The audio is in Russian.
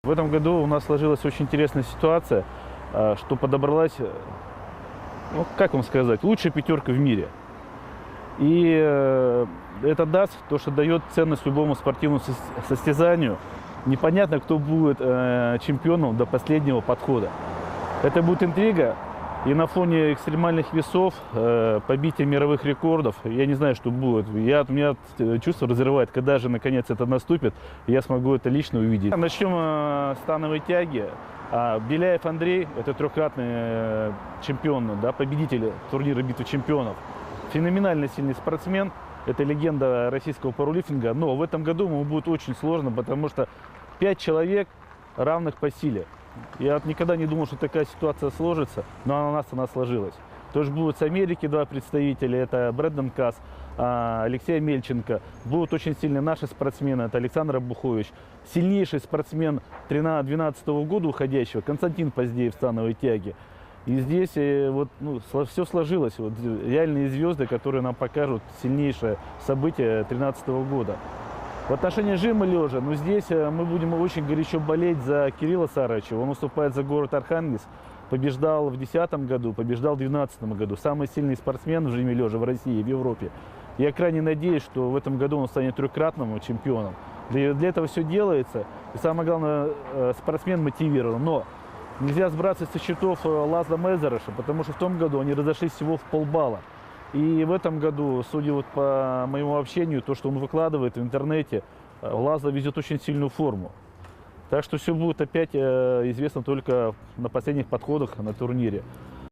В этом году у нас сложилась очень интересная ситуация, что подобралась, ну, как вам сказать, лучшая пятерка в мире. И это даст то, что дает ценность любому спортивному состязанию. Непонятно, кто будет чемпионом до последнего подхода. Это будет интрига. И на фоне экстремальных весов, побития мировых рекордов, я не знаю, что будет. У меня чувство разрывает, когда же наконец это наступит, и я смогу это лично увидеть. Начнем с становой тяги. Беляев Андрей, это трехкратный чемпион, да, победитель турнира «Битвы чемпионов». Феноменально сильный спортсмен, это легенда российского пауэрлифтинга. Но в этом году ему будет очень сложно, потому что 5 человек равных по силе. Я никогда не думал, что такая ситуация сложится, но у нас она сложилась. Тоже будут с Америки 2 представителя, это Брэндон Касс, Алексей Мельченко. Будут очень сильные наши спортсмены, это Александр Абухович. Сильнейший спортсмен 2012 года уходящего, Константин Поздеев в становой тяге. И здесь вот, все сложилось. Вот, реальные звезды, которые нам покажут сильнейшее событие 2013 года. В отношении жима лежа, здесь мы будем очень горячо болеть за Кирилла Саровича. Он выступает за город Архангельск, побеждал в 2010 году, побеждал в 2012 году. Самый сильный спортсмен в жиме лежа в России, в Европе. Я крайне надеюсь, что в этом году он станет трехкратным чемпионом. Для этого все делается. И самое главное, спортсмен мотивирован. Но нельзя сбрасывать со счетов Лазла Мезереша, потому что в том году они разошлись всего в полбалла. И в этом году, судя вот по моему общению, то, что он выкладывает в интернете, Лазла везет очень сильную форму. Так что все будет опять известно только на последних подходах на турнире.